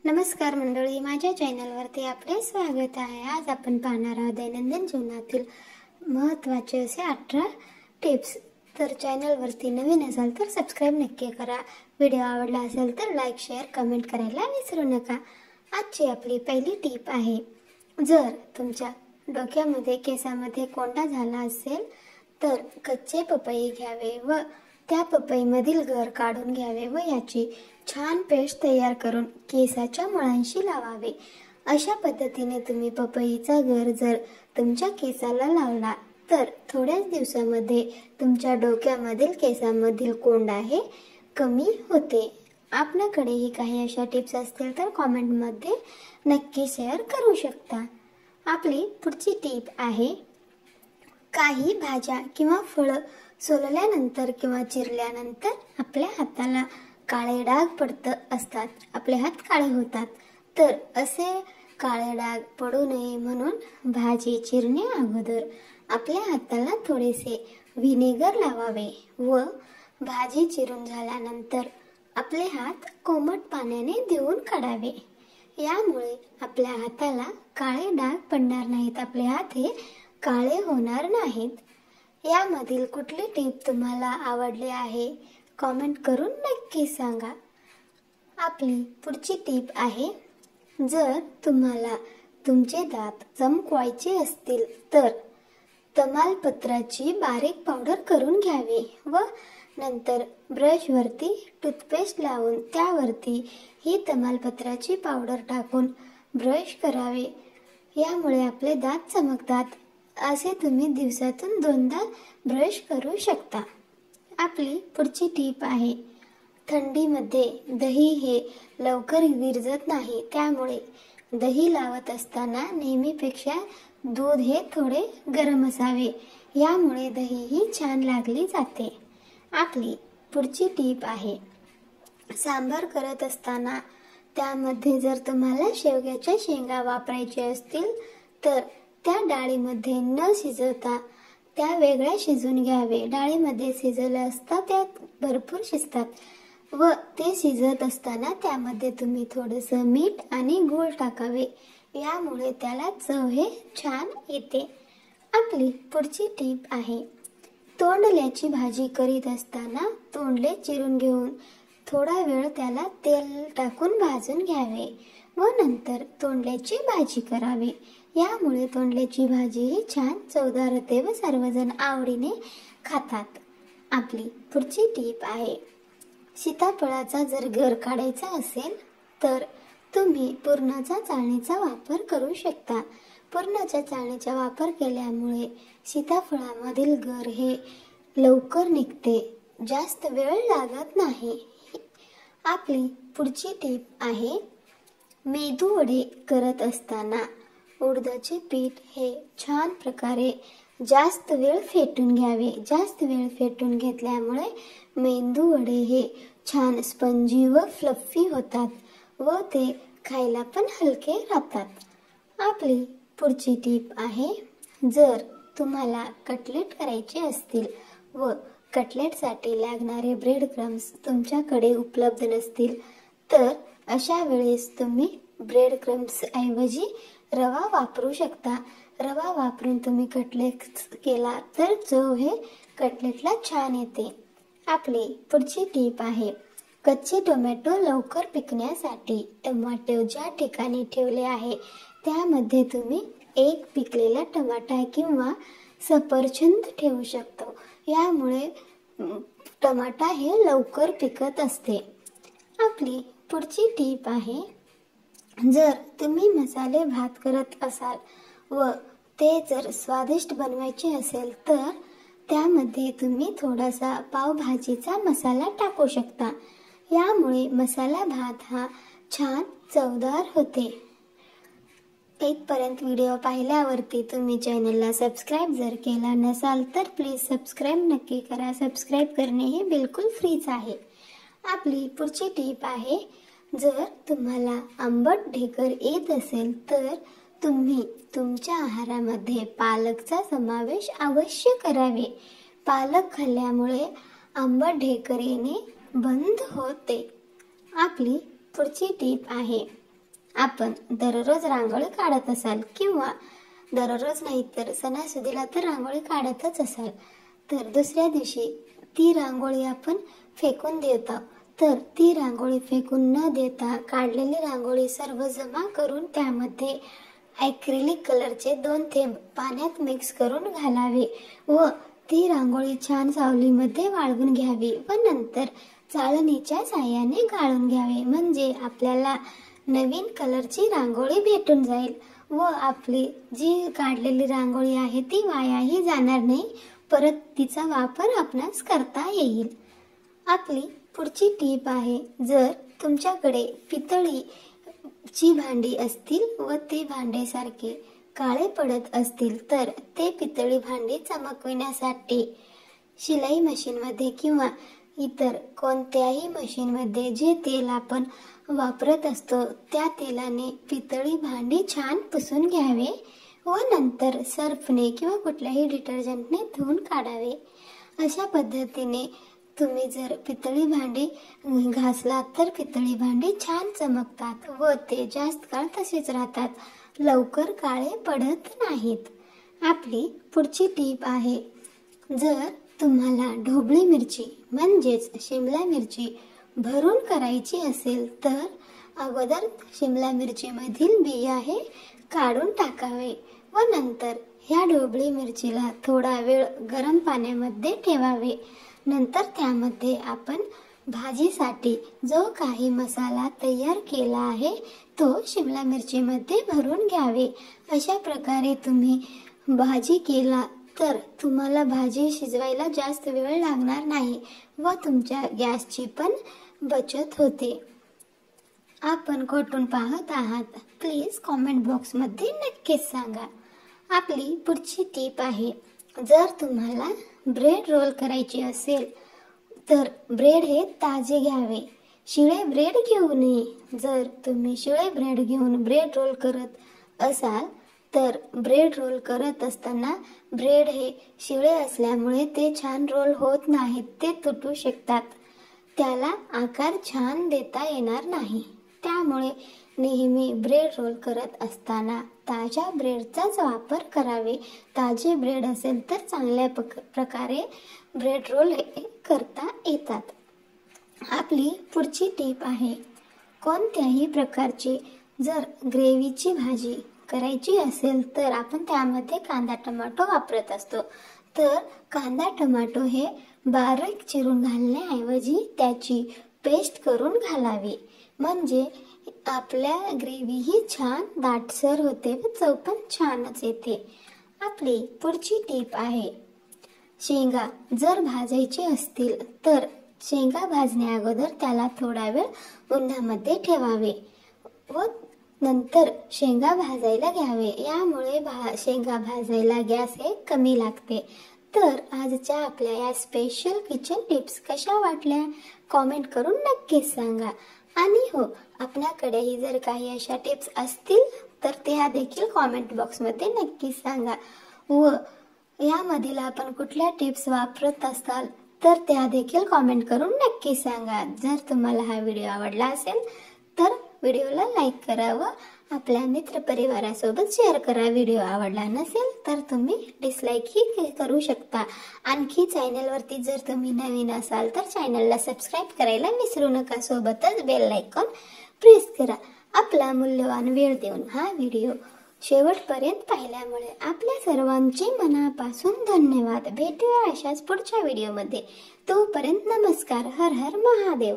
नमस्कार मंडळी, माझ्या चॅनलवरती आपले स्वागत आहे। आज आपण पाहणार आहोत दैनंदिन जीवनातील महत्त्वाचे असे 18 टिप्स। तर चॅनलवरती नवीन असाल तर सबस्क्राइब नक्की करा। व्हिडिओ आवडला असेल तर लाईक, शेअर, कमेंट करायला विसरू नका। आजची आपली पहिली टिप आहे, जर तुमच्या डोक्यामध्ये केसामध्ये कोंडा झाला असेल तर कच्चे पपई घ्यावे व त्या पपईमधील गर काढून घ्यावे व याची छान पेस्ट तयार करून केसाच्या मुळांशी लावावे। अशा पद्धतीने तुम्ही पपईचा गर जर तुमच्या केसाला लावला तर थोड्याच दिवसामध्ये तुमच्या डोक्यामधील केसामधील कोंडा हे कमी होते। आपल्याकडेही काही अशा टिप्स असतील तर कमेंटमध्ये नक्की शेअर करू शकता। आपली पुढची टिप आहे, काही भाज्या किंवा फळं सोलल्यानंतर किंवा चिरल्यानंतर आपल्या हाताला काळे डाग पडत असतात, आपले हात काळे होतात। तर असे काळे डाग पडू नये म्हणून भाजी चिरणे अगोदर आपल्या हाताला थोडेसे व्हिनेगर लावावे व भाजी चिरून झाल्यानंतर आपले हात कोमट पाण्याने धुवून काढावे। यामुळे आपल्या हाताला काळे डाग पडणार नाहीत, आपले हात हे काळे होणार नाहीत। यामधील कुठली टिप तुम्हाला आवडली आहे कमेंट करून नक्की सांगा। आपली पुढची टिप आहे, जर तुम्हाला तुमचे दात चमकवायचे असतील तर तमालपत्राची बारीक पावडर करून घ्यावी व नंतर ब्रश वरती टूथपेस्ट लावून त्यावरती ही तमालपत्राची पावडर टाकून ब्रश करावे। यामुळे आपले दात चमकतात। असे तुम्ही दिवसातून 2दा ब्रश करू शकता। आपली पुढची टिप आहे, थंडीमध्ये दही हे लवकर विरजत नाही, त्यामुळे दही लावत असताना नेहमीपेक्षा दूध हे थोडे गरम असावे। यामुळे दही ही छान लागली जाते। आपली पुढची टिप आहे, सांबार करत असताना त्यामध्ये जर तुम्हाला शेवग्याच्या शेंगा वापरायचे असतील तर त्या डाळीमध्ये न शिजवता त्या वेगळ्या शिजून घ्यावे। डाळीमध्ये शिजवले असता त्या भरपूर शिजतात व ते शिजत असताना त्यामध्ये तुम्ही थोडंसं मीठ आणि गूळ टाकावे। यामुळे त्याला चव हे छान येते। आपली पुढची टिप आहे, तोंडल्याची भाजी करीत असताना तोंडले चिरून घेऊन थोडा वेळ त्याला तेल टाकून भाजून घ्यावे व नंतर तोंडल्याची भाजी करावी। यामुळे तोंडल्याची भाजी ही छान चवदार होते व सर्वजण आवडीने खातात। आपली पुढची टिप आहे, सीताफळाचा जर गर काढायचा असेल तर तुम्ही पुरणाच्या चाळणीचा वापर करू शकता। पुरणाच्या चाळणीचा वापर केल्यामुळे सीताफळामधील गर हे लवकर निघते, जास्त वेळ लागत नाही। आपली पुढची टिप आहे, मेदू वडे करत असताना उडदाचे पीठ हे छान प्रकारे जास्त वेळ फेटून घ्यावे। जास्त वेळ फेटून घेतल्यामुळे मेंदू वडे हे छान स्पंजी व फ्लफी होतात व ते खायला पण हलके राहतात। आपली पुढची टिप आहे, जर तुम्हाला कटलेट करायचे असतील व कटलेटसाठी लागणारे ब्रेड क्रम्स तुमच्याकडे उपलब्ध नसतील तर अशा वेळेस तुम्ही ब्रेड क्रम्स ऐवजी रवा वापरू शकता। रवा वापरून तुम्ही कटलेट केला तर चव हे कटलेटला छान येते। आपली पुढची टिप आहे, कच्चे टोमॅटो लवकर पिकण्यासाठी टोमॅटो ज्या ठिकाणी ठेवले आहे त्यामध्ये तुम्ही एक पिकलेला टमाटा किंवा सफरचंद ठेवू शकतो। यामुळे टमाटा हे लवकर पिकत असते। आपली पुढची टिप आहे, जर तुम्ही मसाले भात करत असाल व ते जर स्वादिष्ट बनवायचे असेल तर त्यामध्ये तुम्ही थोडासा पावभाजीचा मसाला टाकू शकता। यामुळे मसाला भात हा छान चवदार होते। इथपर्यंत व्हिडिओ पाहिल्यावरती तुम्ही चॅनलला सबस्क्राइब जर केला नसाल तर प्लीज सबस्क्राइब नक्की करा। सबस्क्राइब करणे हे बिलकुल फ्रीच आहे। आपली पुढची टिप आहे, जर तुम्हाला आंबट ढेकर येत असेल तर तुम्ही तुमच्या आहारामध्ये पालकचा समावेश अवश्य करावे। पालक खाल्ल्यामुळे आंबट ढेकर येणे बंद होते। आपली पुढची टिप आहे, आपण दररोज रांगोळी काढत असाल किंवा दररोज नाही तर सणासुदीला तर रांगोळी काढतच असाल, तर दुसऱ्या दिवशी ती रांगोळी आपण फेकून देता, तर ती रांगोळी फेकून न देता काढलेली रांगोळी सर्व जमा करून त्यामध्ये ॲक्रिलिक कलरचे 2 थेंब पाण्यात मिक्स करून घालावे व ती रांगोळी छान सावलीमध्ये वाळवून घ्यावी व नंतर चाळणीच्या साहाय्याने गाळून घ्यावे, म्हणजे आपल्याला नवीन कलरची रांगोळी भेटून जाईल व आपली जी काढलेली रांगोळी आहे ती वायाही जाणार नाही, परत तिचा वापर आपणास करता येईल. आपली पुढची टीप आहे, जर तुमच्याकडे पितळीची भांडी असतील व ते भांडे सारखे काळे पडत असतील तर ते पितळी भांडी चमकविण्यासाठी शिलाई मशीनमध्ये किंवा इतर कोणत्याही मशीनमध्ये जे तेल आपण वापरत असतो त्या तेलाने पितळी भांडी छान पुसून घ्यावे व नंतर सर्फने किंवा कुठल्याही डिटर्जंटने धुवून काढावे. अशा पद्धतीने तुम्ही जर पितळी भांडी घासलात तर पितळी भांडी छान चमकतात व ते जास्त काळ तसेच राहतात, लवकर काळे पडत नाहीत. आपली पुढची टीप आहे, जर तुम्हाला ढोबळी मिरची म्हणजेच शिमला मिरची भरून करायची असेल तर अगोदर शिमला मिरची मधील बिया हे काढून टाकावे व नंतर ह्या ढोबळी मिरचीला थोडा वेळ गरम पाण्यामध्ये ठेवावे. नंतर त्यामध्ये आपण भाजीसाठी जो काही मसाला तयार केला आहे तो शिमला मिरचीमध्ये भरून घ्यावे. अशा प्रकारे तुम्ही भाजी केला तर तुम्हाला भाजी शिजवायला जास्त वेळ लागणार नाही व तुमच्या गॅसची पण बचत होते. आपण कुठून पाहत आहात प्लीज कॉमेंट बॉक्समध्ये नक्कीच सांगा. आपली पुढची टीप आहे, जर तुम्हाला ब्रेड रोल करायची असेल तर ब्रेड हे ताजे घ्यावे, शिळे ब्रेड घेऊ नये. जर तुम्ही शिळे ब्रेड घेऊन ब्रेड रोल करत असाल तर ब्रेड रोल करत असताना ब्रेड हे शिळे असल्यामुळे ते छान रोल होत नाहीत, ते तुटू शकतात, त्याला आकार छान देता येणार नाही. त्यामुळे नेहमी ब्रेड रोल करत असताना ताज्या ब्रेडचाच वापर करावे. ताजे ब्रेड असेल तर चांगल्या प्रकारे ब्रेड रोल करता येतात. आपली पुढची टीप आहे, कोणत्याही प्रकारची जर ग्रेव्हीची भाजी करायची असेल तर आपण त्यामध्ये कांदा टोमॅटो वापरत असतो, तर कांदा टोमॅटो हे बारीक चिरून घालण्याऐवजी त्याची पेस्ट करून घालावी, म्हणजे आपल्या ग्रेव्ही ही छान दाटसर होते व चव पण छानच येते. आपली पुढची टीप आहे, शेंगा जर भाजायचे असतील तर शेंगा भाजण्या अगोदर त्याला थोडा वेळ उन्हामध्ये ठेवावे व नंतर शेंगा भाजायला घ्यावे. यामुळे शेंगा भाजायला गॅस हे कमी लागते. तर आजच्या आपल्या या स्पेशल किचन टिप्स कशा वाटल्या कॉमेंट करून नक्कीच सांगा. आणि हो, आपल्याकडेही जर काही अशा टिप्स असतील तर त्या देखील कॉमेंट बॉक्समध्ये नक्कीच सांगा व यामधील आपण कुठल्या टिप्स वापरत असाल तर त्या देखील कॉमेंट करून नक्की सांगा. जर तुम्हाला हा व्हिडिओ आवडला असेल तर व्हिडिओला लाईक करा व आपल्या मित्रपरिवारासोबत शेअर करा. व्हिडिओ आवडला नसेल तर तुम्ही डिसलाईकही करू शकता. आणखी चॅनलवरती जर तुम्ही नवीन असाल तर चॅनलला सबस्क्राईब करायला विसरू नका. सोबतच बेल आयकॉन प्रेस करा. आपला मूल्यवान वेळ देऊन हा व्हिडिओ शेवटपर्यंत पाहिल्यामुळे आपल्या सर्वांचे मनापासून धन्यवाद. भेटूया अशाच पुढच्या व्हिडिओमध्ये. तोपर्यंत नमस्कार. हर हर महादेव.